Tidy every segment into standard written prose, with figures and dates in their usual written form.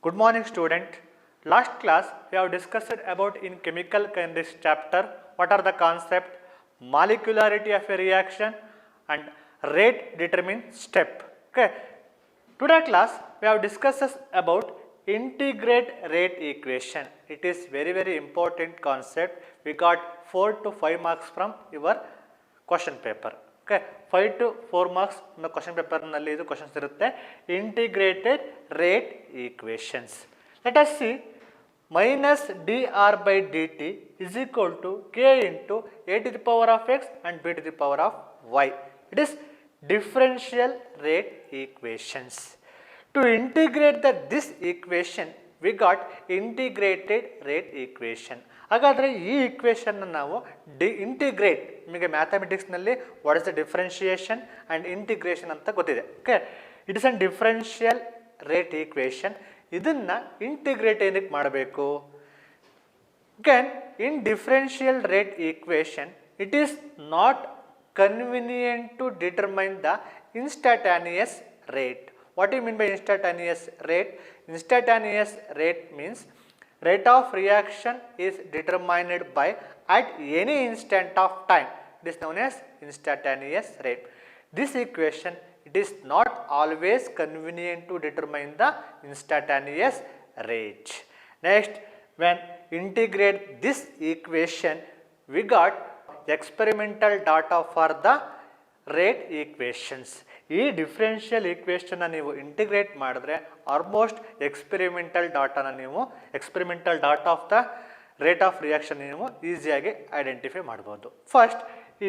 Good morning, student. Last class we have discussed about in chemical kinetics chapter what are the concept, molecularity of a reaction and rate determine step. Okay. Today class we have discussed about integrate rate equation. It is very important concept. We got 4 to 5 marks from your question paper. Okay, 5 to 4 marks question ಪೇಪರ್ನಲ್ಲಿ ಇದು questions ಇರುತ್ತೆ. Integrated rate equations. Let us see minus dr by dt is equal to k into a to the power of x and b to the power of y. It is differential rate equations. To integrate this equation, we got integrated rate equation. ಹಾಗಾದರೆ ಈ equation ನಾವು integrate, ನಿಮಗೆ ಮ್ಯಾಥಮೆಟಿಕ್ಸ್ನಲ್ಲಿ what is the differentiation and integration ಅಂತ ಗೊತ್ತಿದೆ. Okay, it is an differential rate equation. ಇದನ್ನು integrate ಏನಕ್ಕೆ ಮಾಡಬೇಕು? Again in differential rate equation it is not convenient to determine the instantaneous rate. What do you mean by instantaneous rate? Instantaneous rate means rate of reaction is determined by at any instant of time. It is known as instantaneous rate. This equation, it is not always convenient to determine the instantaneous rate. Next, when integrate this equation, we got experimental data for the rate equations. ಈ differential ಈಕ್ವೇಷನ್ನ ನೀವು integrate ಮಾಡಿದ್ರೆ almost experimental data of the rate of reaction ನೀವು ಈಸಿಯಾಗಿ identify ಮಾಡ್ಬೋದು. First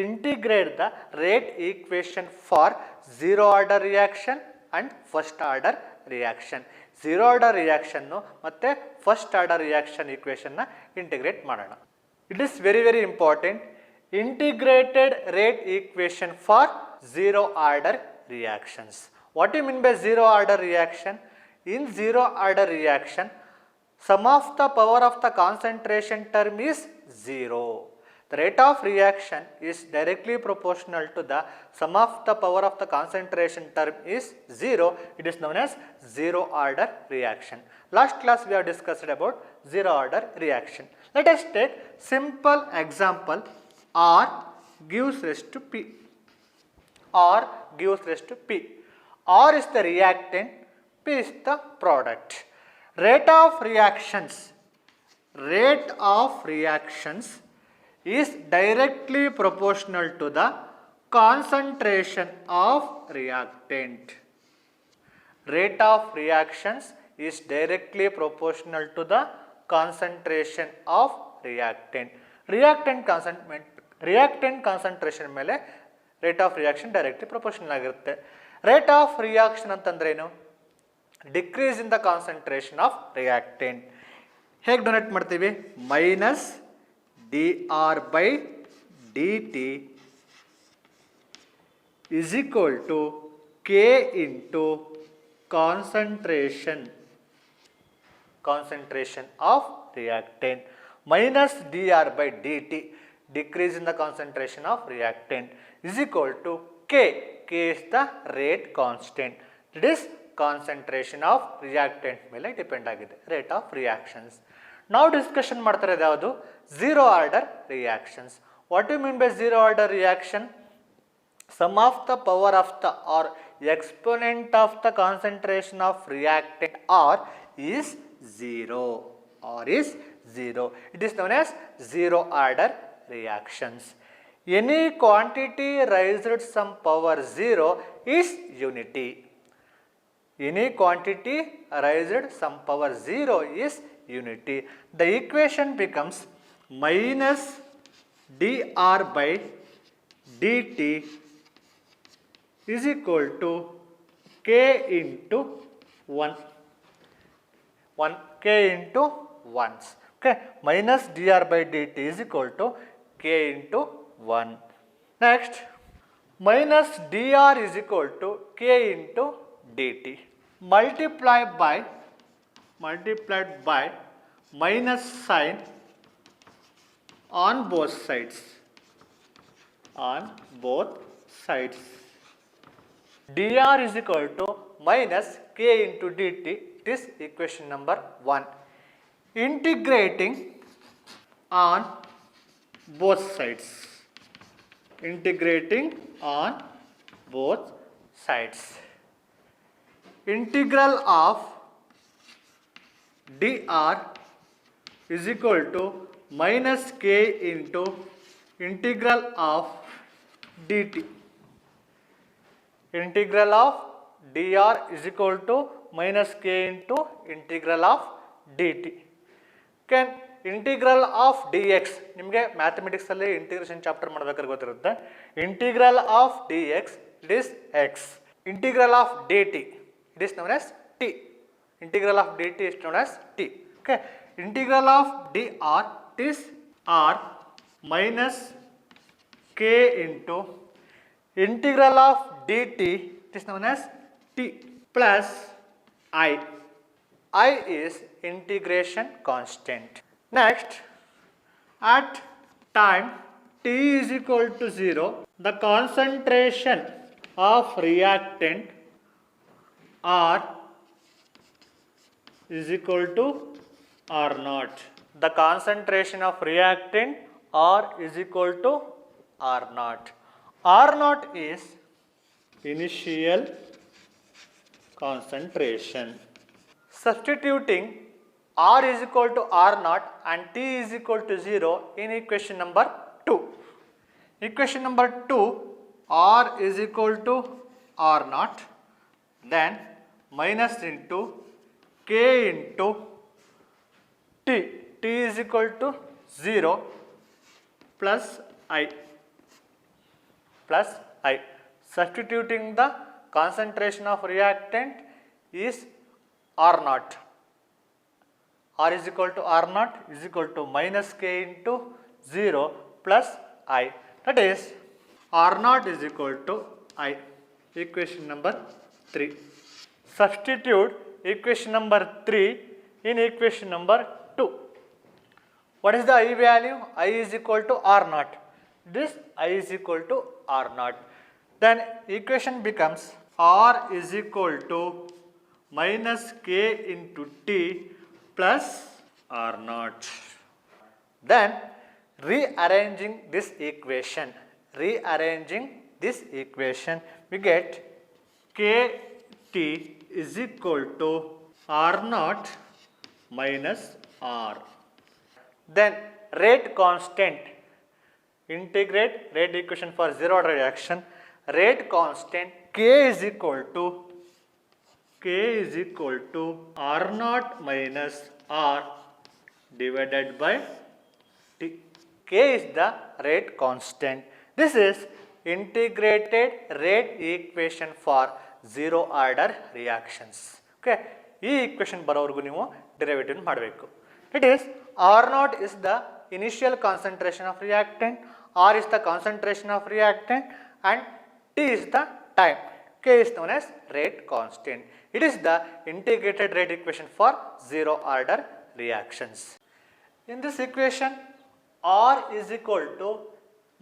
integrate the rate equation for zero order reaction and first order reaction. Zero order reaction ಮತ್ತು first order reaction ಈಕ್ವೇಷನ್ನ integrate ಮಾಡೋಣ. It is very important. Integrated rate equation for zero order reactions. What do you mean by zero order reaction? In zero order reaction, sum of the power of the concentration term is zero. The rate of reaction is directly proportional to the sum of the power of the concentration term is zero. It is known as zero order reaction. Last class we have discussed about zero order reaction. Let us take simple example. R gives rise to P. R gives rise to P. R is the reactant, P is the product. Rate of reactions is directly proportional to the concentration of reactant. Rate of reactions is directly proportional to the concentration of reactant. Reactant concentration ಮೇಲೆ rate of reaction directly proportional ಆಗಿರುತ್ತೆ. Rate of reaction ಅಂತಂದ್ರೆ ಏನು? Decrease in the concentration of reactant. ಹೇಗೆ denote ಮಾಡ್ತೀವಿ? Minus d r by d t is equal to k into concentration of reactant minus d r by d t decrease in the concentration of reactant is equal to K. K is the rate constant. It is concentration of reactant ಮೇಲೆ depend ಆಗಿದೆ, rate of reactions. ನಾವು discussion ಮಾಡ್ತಾ ಇರೋದು ಯಾವುದು? Zero order reactions. What you mean by zero order reaction? Sum of the power of the or exponent of the concentration of reactant or is zero. It is known as zero order reactions. Any quantity raised some power 0 is unity. Any quantity raised some power 0 is unity. The equation becomes minus dr by dt is equal to k into 1 k into 1s. Okay, minus dr by dt is equal to k into 1. Next, minus dr is equal to k into dt multiplied by minus sign on both sides. dr is equal to minus k into dt It is equation number 1. Integrating on both sides. Integrating on both sides. Integral of dr is equal to minus k into integral of dt. Integral of dr is equal to minus k into integral of dt. Can integral of dx ನಿಮಗೆ mathematics ಅಲ್ಲಿ integration chapter ಮಾಡಬೇಕಾದ್ರೆ ಗೊತ್ತಿರುತ್ತೆ. Integral of dx it is x. Integral of dt it is known as t. Integral of dt is known as t. Okay. Integral of dr is r minus k into integral of dt it is known as t plus I. I is integration constant. Next, at time t is equal to 0, the concentration of reactant R is equal to R naught. The concentration of reactant R is equal to R naught. R naught is initial concentration. Substituting R is equal to R naught and T is equal to 0 in equation number 2. Equation number 2, R is equal to R naught, then minus into K into T. T is equal to 0 plus I. Plus I. Substituting the concentration of reactant is R naught. R is equal to R naught is equal to minus K into 0 plus I. That is R naught is equal to I. Equation number 3. Substitute equation number 3 in equation number 2. What is the I value? I is equal to R naught. This I is equal to R naught. Then equation becomes R is equal to minus K into T plus R naught. Then rearranging this equation, we get Kt is equal to R naught minus R. Then rate constant, integrate rate equation for zero order reaction. Rate constant K is equal to R naught minus R divided by T. K is the rate constant. This is integrated rate equation for zero order reactions. Okay. ಈ equation ಬರೋವರೆಗೂ ನೀವು derivative ಮಾಡಬೇಕು. It is R naught is the initial concentration of reactant, R is the concentration of reactant and T is the time. K is known as rate constant. It is the integrated rate equation for zero order reactions. In this equation, R is equal to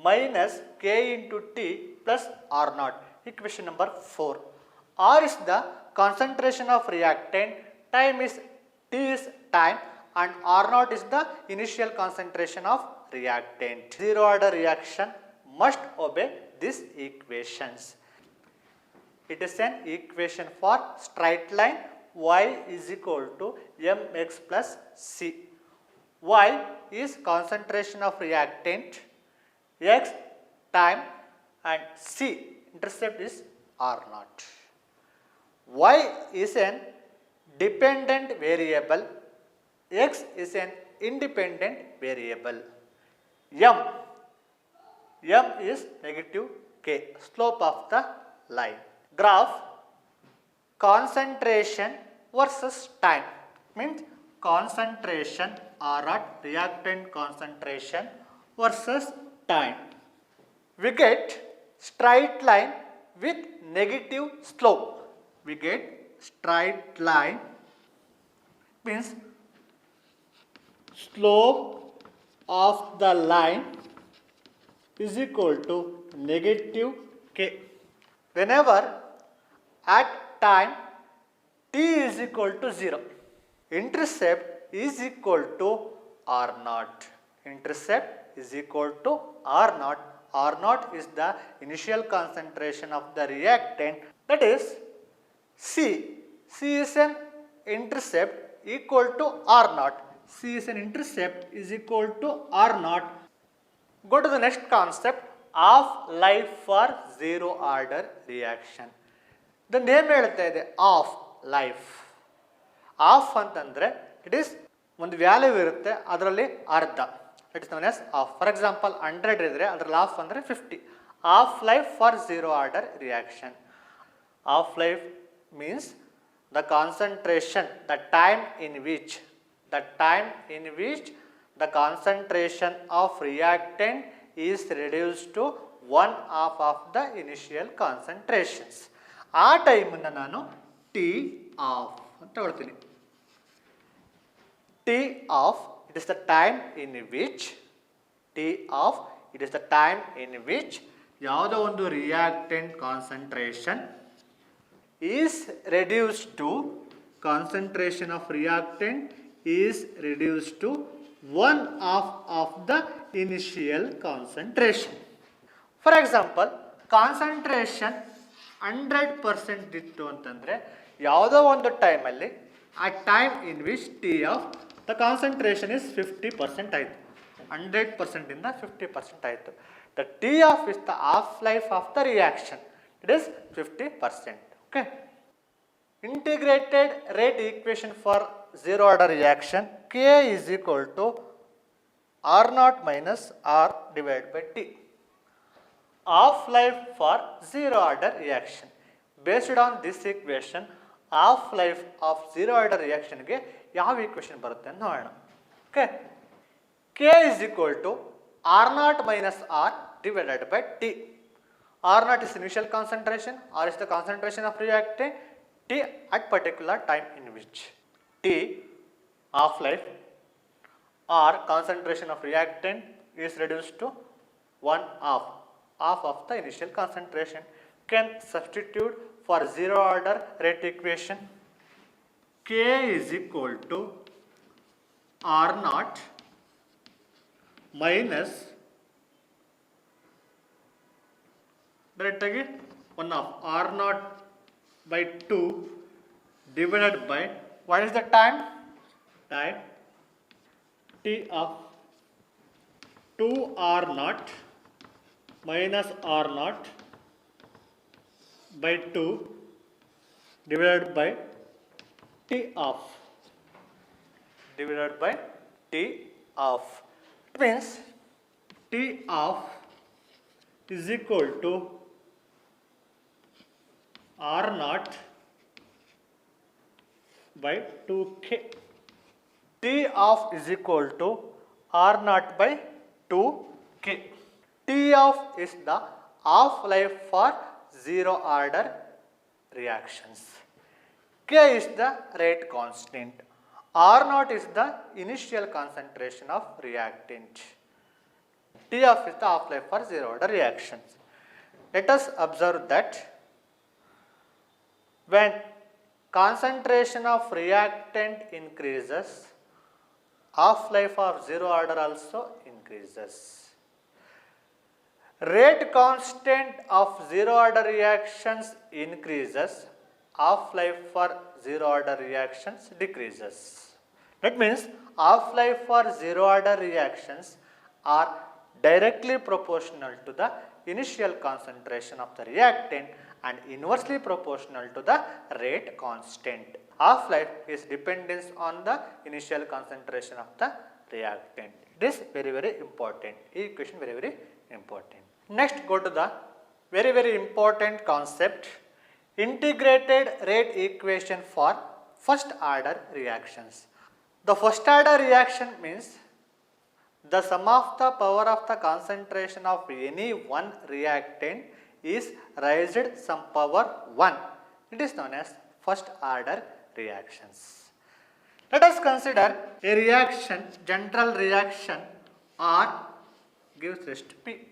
minus K into T plus R naught. Equation number 4. R is the concentration of reactant, time is T is time and R naught is the initial concentration of reactant. Zero order reaction must obey these equations. It is an equation for straight line y is equal to mx plus c. Y is concentration of reactant, x time and c intercept is R naught. Y is an dependent variable, x is an independent variable. M is negative k, slope of the line. Graph concentration versus time means concentration R at reactant concentration versus time. We get straight line with negative slope. We get straight line means slope of the line is equal to negative k. Whenever at time T is equal to 0. Intercept is equal to R naught. Intercept is equal to R naught. R naught is the initial concentration of the reactant, that is C. C is an intercept equal to R naught. C is an intercept is equal to R naught. Go to the next concept, half life for zero order reaction. The name ಹೇಳ್ತಾ ಇದೆ half life. Half ಅಂತಂದ್ರೆ it is ಒಂದು value ಇರುತ್ತೆ, ಅದರಲ್ಲಿ ಅರ್ಧ, it is known as half. For example 100 ಇದ್ರೆ ಅದರಲ್ಲಿ half ಅಂದರೆ 50. Half life for zero order reaction. Half life means the concentration, the time in which the concentration of reactant is reduced to one half of the initial concentrations. ಆ ಟೈಮನ್ನು ನಾನು T of ಅಂತ ಹೇಳ್ತೀನಿ. T off, it is the time in which ಯಾವುದೋ ಒಂದು reactant concentration is reduced to one half of the initial concentration. For example, concentration 100% ಇತ್ತು ಅಂತಂದರೆ ಯಾವುದೋ ಒಂದು ಟೈಮಲ್ಲಿ ಆ time in which T of the concentration is 50% ಆಯಿತು. 100% ಇಂದ 50% ಆಯಿತು. The T of is the half life of the reaction, it is 50%. Okay. Integrated rate equation for zero order reaction, K is equal to R naught minus R divided by T. Half life for zero order reaction. Based on this equation, half life of zero order reaction ಗೆ ಯಾವ equation ಬರುತ್ತೆ ಅಂತ ನೋಡೋಣ. Okay. K is equal to R naught minus R divided by T. R naught is initial concentration, R is the concentration of reactant, T at particular time in which. T half life, R concentration of reactant is reduced to one half of the initial concentration. Can substitute for zero order rate equation. K is equal to R naught minus directly 1 half R naught by 2 divided by, what is the time? T of 2 R naught minus R naught by 2 divided by T off. It means T off is equal to R naught by 2K. T off is equal to R naught by 2K. T off is the half life for zero order reactions. K is the rate constant. R naught is the initial concentration of reactant. T off is the half life for zero order reactions. Let us observe that when concentration of reactant increases, half life of zero order also increases. Rate constant of zero order reactions increases, half life for zero order reactions decreases. That means half life for zero order reactions are directly proportional to the initial concentration of the reactant and inversely proportional to the rate constant. Half life is dependence on the initial concentration of the reactant. It is very important. This equation very important. Next, go to the very important concept, integrated rate equation for first order reactions. The first order reaction means the sum of the power of the concentration of any one reactant is raised some power 1. It is known as first order reactions. Let us consider a reaction, general reaction R gives rise to P.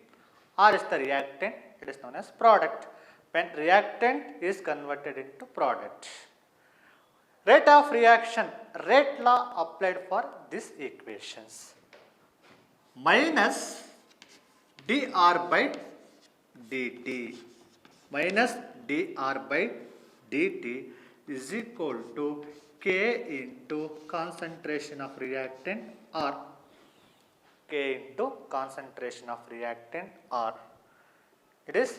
R is the reactant, it is known as product. When reactant is converted into product, Rate of reaction, rate law applied for these equations. Minus dr by dt minus dr by dt is equal to K into concentration of reactant R. K into concentration of reactant R. It is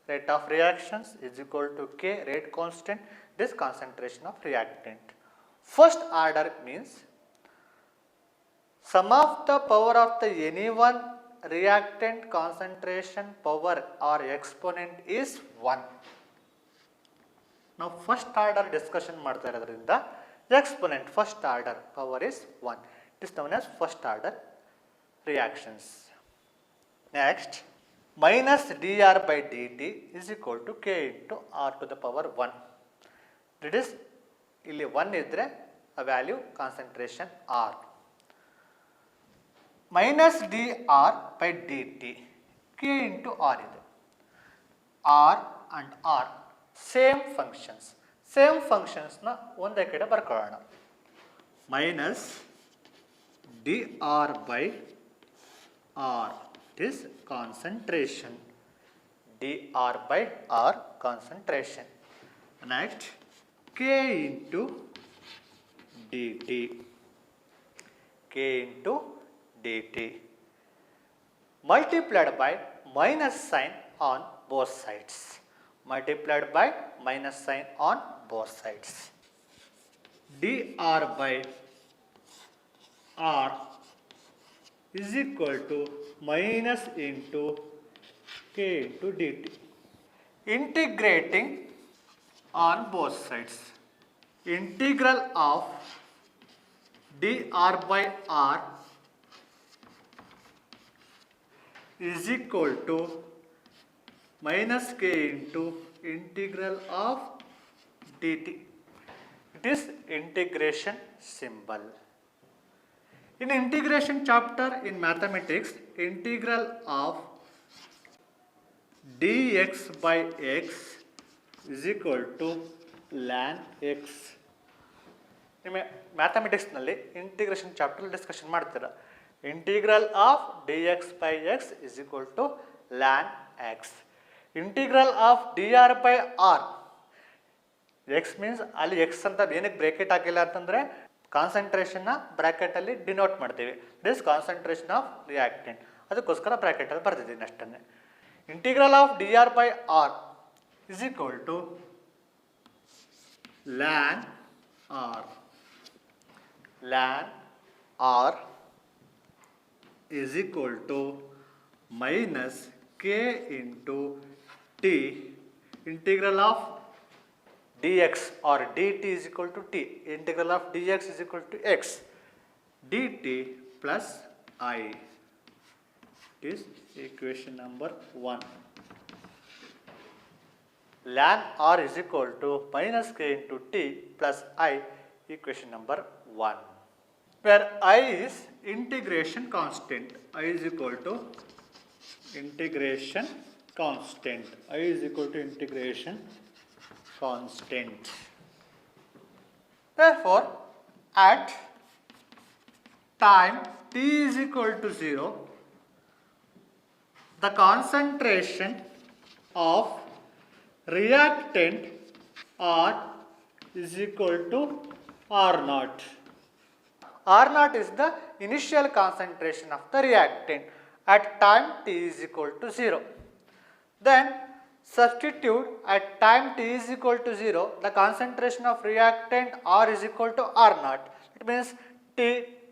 rate of reactions is equal to K, rate constant, this concentration of reactant. First order means sum of the power of the any one reactant concentration power or exponent is 1. Now first order discussion ಮಾಡ್ತಾ ಇರೋದ್ರಿಂದ exponent first order power is 1. It is known as first order reactions. Next, minus dr by dt is equal to K into R to the power 1. That is, ಇಲ್ಲಿ 1 ಇದ್ರೆ a value concentration R. Minus dr by dt K into R ಇದೆ. R and R same functions. Same functions ನ ಒಂದೇ ಕಡೆ ಬರ್ಕೊಳ್ಳೋಣ. Minus dr by R is concentration. dr by R concentration. Next, K into dt. K into dt multiplied by minus sign on both sides. Multiplied by minus sign on both sides. dr by R is equal to minus into K into dt. Integrating on both sides. Integral of dr by R is equal to minus K into integral of dt. It is integration symbol. In integration chapter in mathematics, integral of dx by x is equal to ln x. ನಿಮ್ಮ ಮ್ಯಾಥಮೆಟಿಕ್ಸ್ನಲ್ಲಿ integration chapter discussion ಮಾಡ್ತೀರಾ. Integral of d x by x is equal to ln x. Integral of d r by r, x means ಅಲ್ಲಿ x ಅಂತ ಏನಕ್ಕೆ bracket ಹಾಕಿಲ್ಲ ಅಂತಂದರೆ ಕಾನ್ಸಂಟ್ರೇಷನ್ನ ಬ್ರ್ಯಾಕೆಟಲ್ಲಿ ಡಿನೋಟ್ ಮಾಡ್ತೀವಿ. ದಿಸ್ ಕಾನ್ಸಂಟ್ರೇಷನ್ ಆಫ್ ರಿಯಾಕ್ಟೆಂಟ್, ಅದಕ್ಕೋಸ್ಕರ ಬ್ರ್ಯಾಕೆಟಲ್ಲಿ ಬರ್ತಿದ್ದೀನಿ ಅಷ್ಟೇ. Integral of d r by r is equal to ln r. Ln r is equal to minus K into T integral of dx or dt is equal to T. Integral of dx is equal to x dt plus I. It is equation number 1. Ln R is equal to minus K into T plus I, equation number 1. Where I is integration constant. I is equal to integration constant. I is equal to integration constant. Therefore, at time t is equal to 0, the concentration of reactant R is equal to R naught. R naught is the initial concentration of the reactant at time t is equal to 0. Then substitute at time t is equal to 0 the concentration of reactant R is equal to R naught. It means t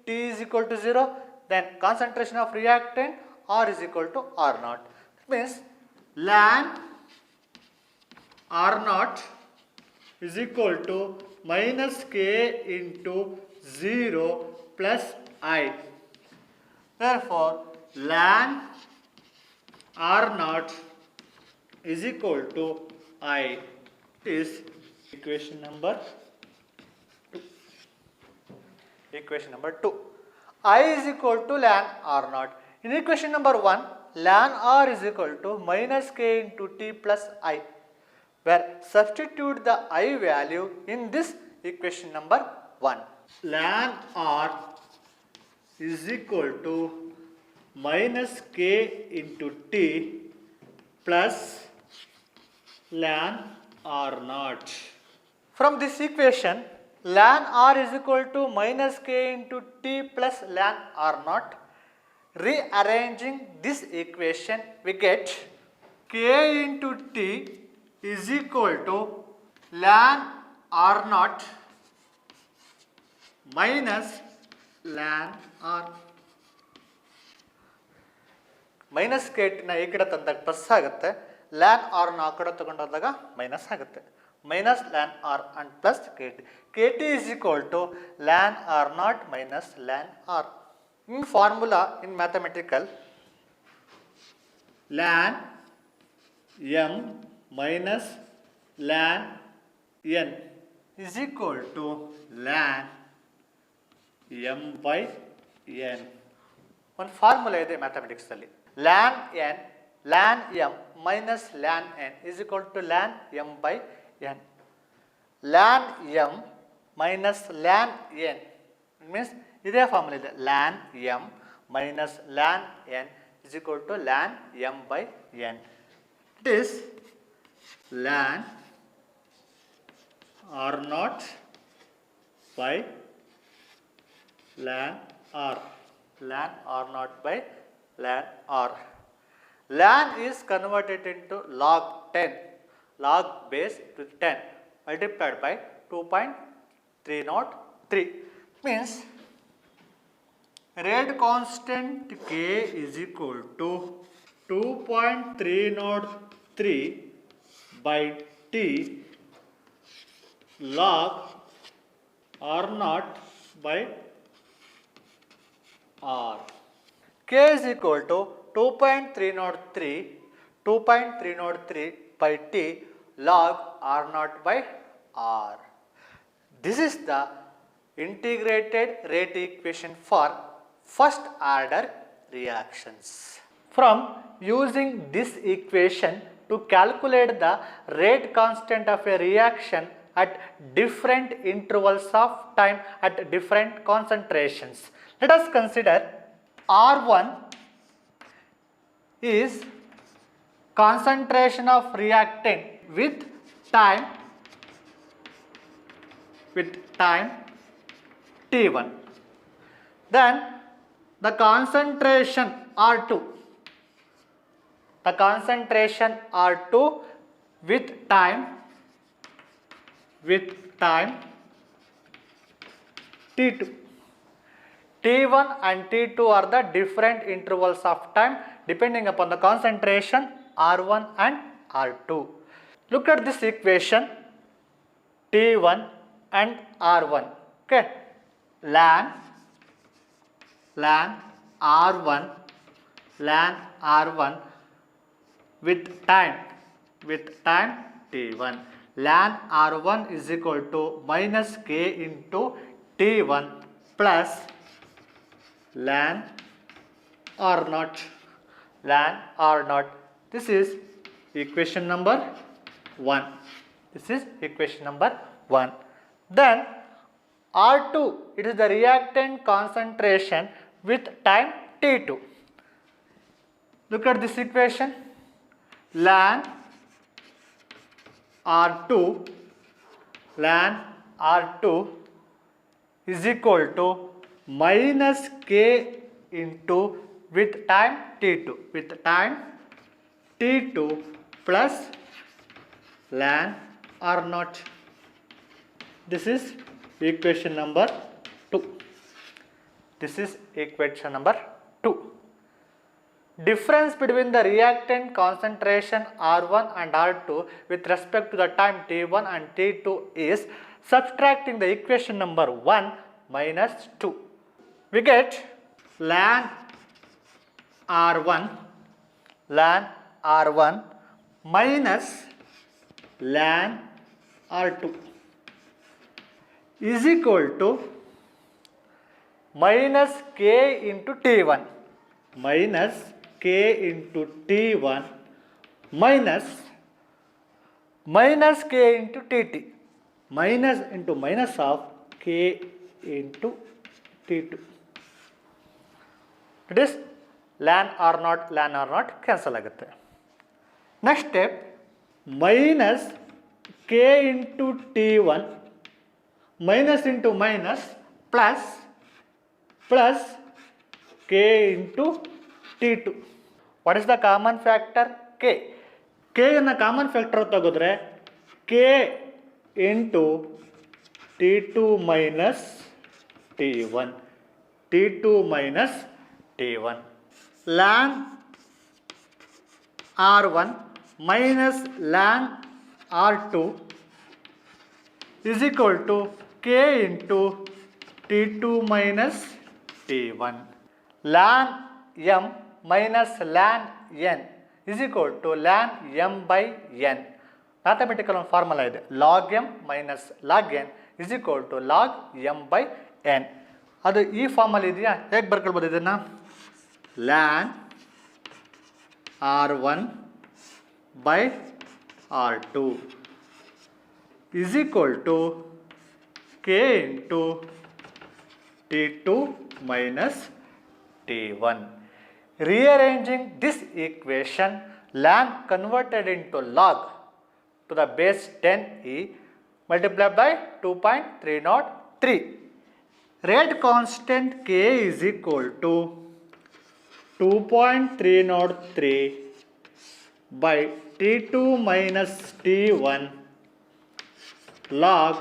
is equal to 0, then concentration of reactant R is equal to R naught. It means ln R naught is equal to minus K into 0 plus I. Therefore, ln R naught is equal to I. Is equation number 2. Equation number 2. I is equal to ln R naught. In equation number 1, ln R is equal to minus K into T plus I, where substitute the I value in this equation number 1. Ln r is equal to minus k into t plus ln r naught. From this equation, ln r is equal to minus k into t plus ln r naught. Rearranging this equation, we get k into t is equal to ln r naught minus ln r. Minus k ಟಿನ ಈ ಕಡೆ ತಂದಾಗ plus ಆಗುತ್ತೆ, ln ಆರ್ನ ಆ ಕಡೆ ತಗೊಂಡೋದಾಗ minus ಆಗುತ್ತೆ. Minus ln r and plus k t. K t is equal to ln r naught minus ln r. In formula in mathematical, ln m minus ln n is equal to ln m by n. ಒಂದು formula ಇದೆ ಮ್ಯಾಥಮೆಟಿಕ್ಸಲ್ಲಿ, ln n ln m minus ln n is equal to ln m by n. ln m minus ln n means ಇದೇ formula ಇದೆ, ln m minus ln n is equal to ln m by n. It is ln r naught by ln r. ln r naught by ln r. ln is converted into log 10, log base to 10 multiplied by 2.303 means rate constant k is equal to 2.303 by t log r naught by r. K is equal to 2.303 by t log r naught by r. This is the integrated rate equation for first order reactions. From using this equation to calculate the rate constant of a reaction at different intervals of time at different concentrations, let us consider R1 is concentration of reactant with time T1. Then the concentration R2 with time T2. T1 and T2 are the different intervals of time depending upon the concentration R1 and R2. Look at this equation, T1 and R1. Okay, ln R1 with time T1. ln R1 is equal to minus k into T1 plus ln r naught. This is equation number 1. Then R2, it is the reactant concentration with time T2. Look at this equation, ln R2 is equal to minus k into with time T2 plus ln r naught. This is equation number 2. Difference between the reactant concentration R1 and R2 with respect to the time T1 and T2 is subtracting the equation number 1 minus 2. We get ln R1 minus ln R2 is equal to minus k into T1 minus k into T2 minus into minus of k into t2. It is ln r naught cancel ಆಗುತ್ತೆ. Next step, minus k into t1 minus into minus plus k into t2. What is the common factor? K. K ನ common factor ತೆಗೆದ್ರೆ k into t2 minus t1 minus t1 ln r1 minus ln r2 is equal to k into t2 minus t1 ln m minus ln n is equal to ln m by n. Mathematical ಒಂದು formula ಇದೆ, log m minus log n is equal to log m by n. ಅದು ಈ ಫಾರ್ಮಲ್ಲಿ ಇದೆಯಾ? ಹೇಗೆ ಬರ್ಕೊಳ್ಬೋದು ಇದನ್ನು? ln r1 by r2 is equal to k into t2 minus t1. Rearranging this equation, ln converted into log to the base 10e multiplied by 2.303. Rate constant k is equal to 2.303 by t2 minus t1 log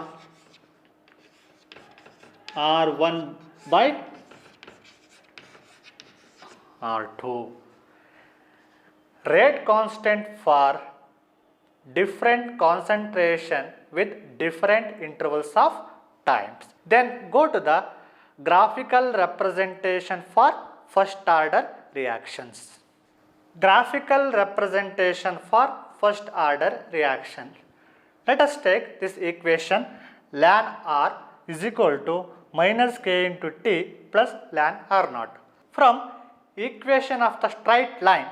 r1 by r2. Rate constant for different concentration with different intervals of times. Then go to the graphical representation for first order reactions. Graphical representation for first order reaction. Let us take this equation, ln r is equal to minus k into t plus ln r naught. From equation of the straight line,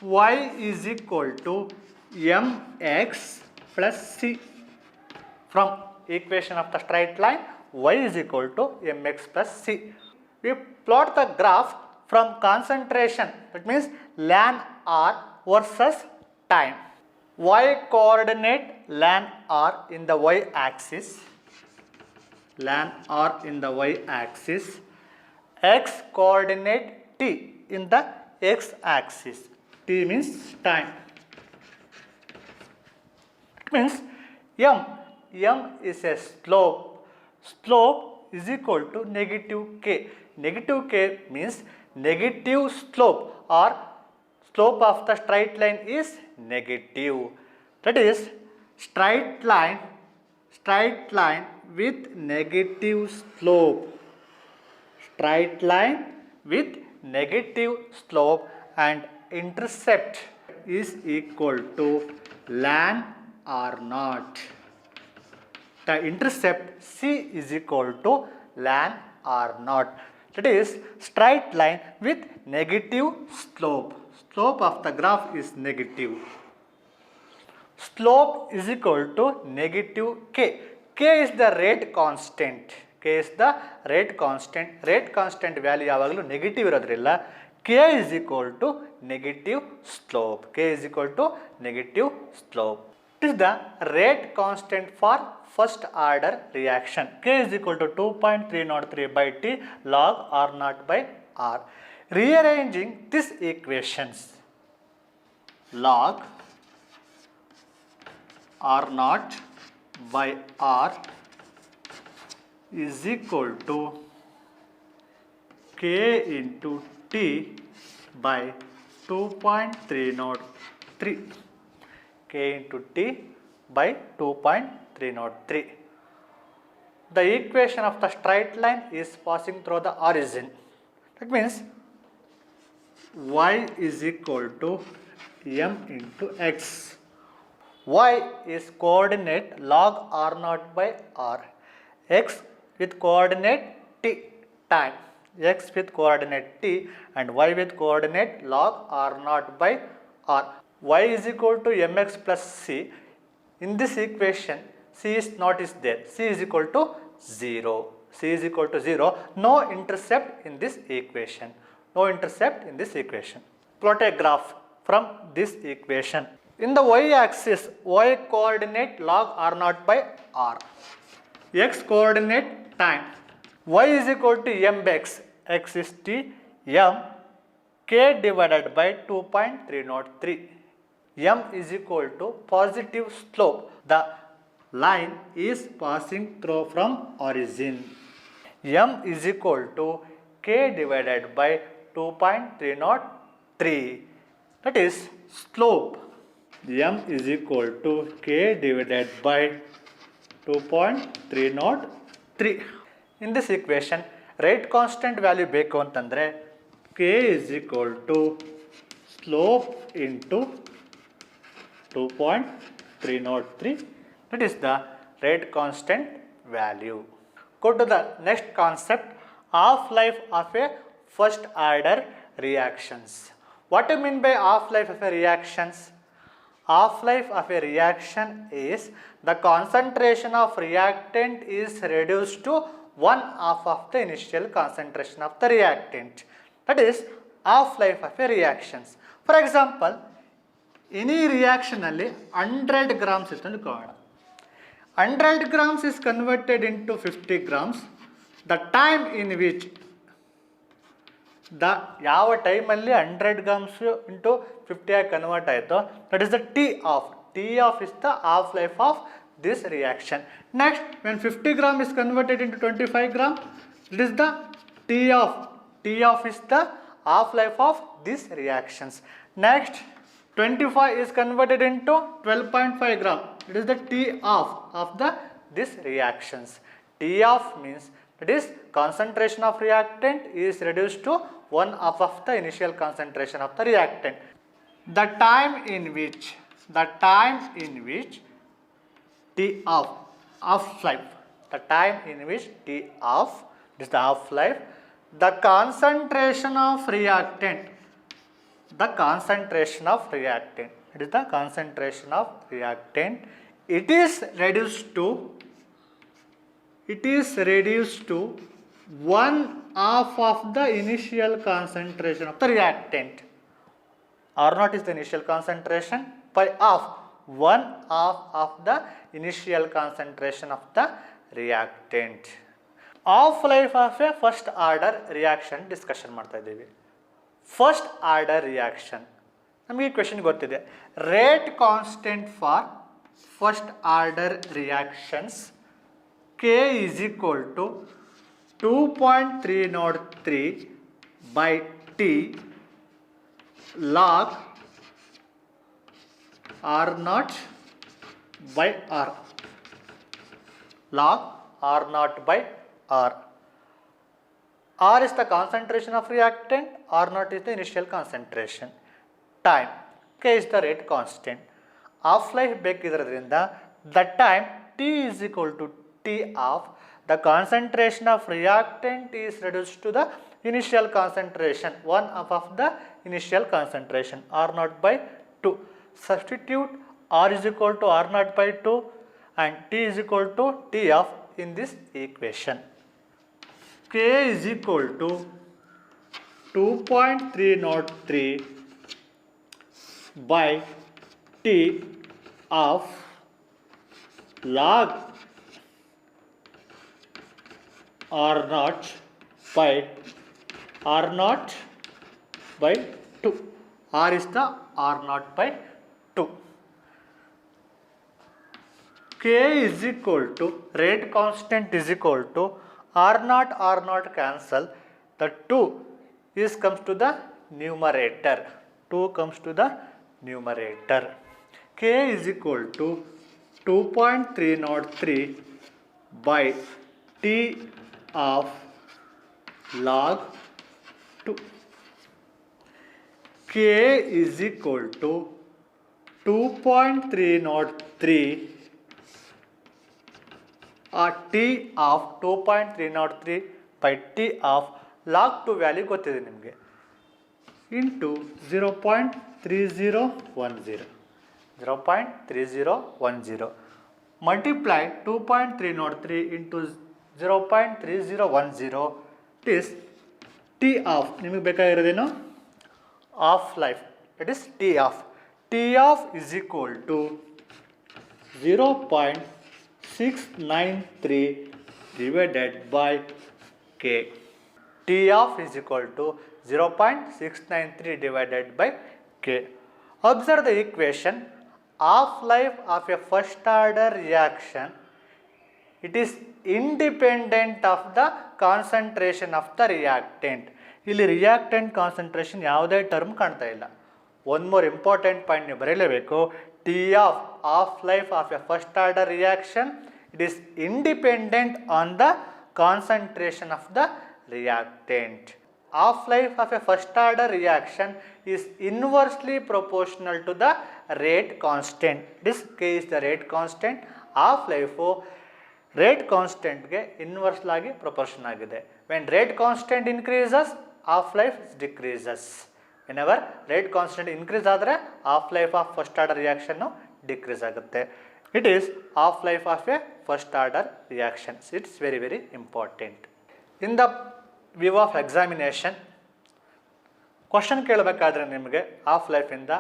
y is equal to mx plus c. From equation of the straight line, y is equal to mx plus c. We plot the graph from concentration, that means ln r versus time. Y coordinate ln r in the y axis, ln r in the y axis, x coordinate t in the x axis. T means time. It means m is a slope. Slope is equal to negative k. Negative k means negative slope, or slope of the straight line is negative. That is straight line with negative slope. Straight line with negative slope and intercept is equal to ln r naught. The intercept c is equal to ln r naught. That is straight line with negative slope. Slope of the graph is negative. Slope is equal to negative k. K is the rate constant. K is the rate constant. Rate constant value ಯಾವಾಗಲೂ negative ಇರೋದ್ರಿಂದ k is equal to negative slope. K is equal to negative slope. It is the rate constant for first order reaction. K is equal to 2.303 by t log r naught by r. Rearranging these equations, log r naught by r is equal to k into t by 2.303. K into t by 2.303. The equation of the straight line is passing through the origin. That means y is equal to m into x. Y is coordinate log r naught by r. X with coordinate t, time. X with coordinate t and y with coordinate log r naught by r. Y is equal to mx plus c. In this equation, C is not is there. C is equal to 0. C is equal to 0. No intercept in this equation. No intercept in this equation. Plot a graph from this equation. In the y-axis, y coordinate log r0 by r. X coordinate time. Y is equal to mx. X is t m k divided by 2.303. M is equal to positive slope. The line is passing through from origin. M is equal to k divided by 2.303. That is slope. M is equal to k divided by 2.303. In this equation, rate constant value ಬೇಕು ಅಂತಂದ್ರೆ k is equal to slope into 2.303. That is the rate constant value. Go to the next concept, half-life of a first order reactions. What do you mean by half-life of a reactions? Half-life of a reaction is the concentration of reactant is reduced to 1/2 of the initial concentration of the reactant. That is half-life of a reactions. For example, any reaction alli 100 grams is ಅನ್ಕೊಳ್ಳೋಣ. 100 grams is converted into 50 grams. The time in which ಯಾವ ಟೈಮಲ್ಲಿ 100 grams into 50 ಆಗಿ convert ಆಯಿತು, that is the T of. T of is the half life of this reaction. Next, when 50 gram is converted into 25 gram, it is the T off. T off is the half life of these reactions. Next, 25 is converted into 12.5 gram. It is the T off of this reactions. T off means that is concentration of reactant is reduced to 1/2 of the initial concentration of the reactant. The time in which T off, half-life, the time in which T off is the half-life, the concentration of reactant, it is the concentration of reactant, it is reduced to 1/2 of the initial concentration of the reactant. R0 is the initial concentration, by half, 1/2 of the initial concentration of the reactant. Half-life of a first order reaction discussion ಮಾಡ್ತಾ ಇದ್ದೀವಿ. First order reaction, ನಮಗೆ question ಗೊತ್ತಿದೆ. Rate constant for first order reactions K is equal to 2.303 by T log R0 by R. Log R0 by R. R is the concentration of reactant, R0 is the initial concentration. Time, K is the rate constant. Half-life ಬೇಕಿರೋದ್ರಿಂದ the time T is equal to T of the concentration of reactant is reduced to the initial concentration, 1/2 of the initial concentration, R0 by 2. Substitute R is equal to R0 by 2 and T is equal to T of in this equation. K is equal to 2.303 by T of log R0 by 2. R is the R0 by 2. K is equal to, rate constant is equal to R0 cancel, the 2 is comes to the numerator. 2 comes to the numerator. K is equal to 2.303 by T of log 2. K is equal to 2.303 T of 2.303 by T of log 2 value ಗೊತ್ತಿದೆ ನಿಮಗೆ, into 0.3010. multiply 2.303 into 0.3010, it is T of, ನಿಮಗೆ ಬೇಕಾಗಿರೋದೇನು half life, it is t half is equal to 0.693 divided by k. T of is equal to 0.693 divided by k. Observe the equation. Half-life of a first order reaction, it is independent of the concentration of the reactant. ಇಲ್ಲಿ reactant concentration ಯಾವುದೇ term ಕಾಣ್ತಾ ಇಲ್ಲ. One more important point ನೀವು ಬರೀಲೇಬೇಕು. T half life of a first order reaction, it is independent on the concentration of the reactant. Half-life of a first order reaction is inversely proportional to the rate constant. This K is the rate constant. Half-life rate constant ಗೆ inversely ಆಗಿ proportion ಆಗಿದೆ. When rate constant increases, half-life decreases. Whenever rate constant increase ಆದರೆ half-life of first order reaction decrease ಆಗುತ್ತೆ. It is half-life of a first order reaction. It's very very important. In the view of examination, question ಕೇಳಬೇಕಾದ್ರೆ ನಿಮಗೆ half ಲೈಫಿಂದ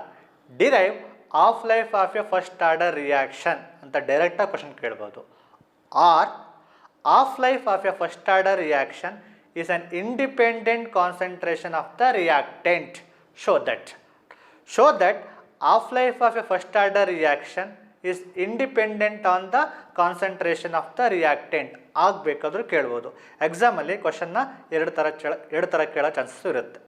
derive half life of a first order reaction ಅಂತ ಡೈರೆಕ್ಟಾಗಿ question ಕೇಳ್ಬೋದು. Or half life of a first order reaction is an independent concentration of the reactant. Show that half life of a first order reaction is independent on the concentration of the reactant ಆಗಬೇಕಾದ್ರೂ ಕೇಳ್ಬೋದು. ಎಕ್ಸಾಮಲ್ಲಿ ಕ್ವಶನ್ನ ಎರಡು ಥರ ಕೇಳೋ chances ಇರುತ್ತೆ.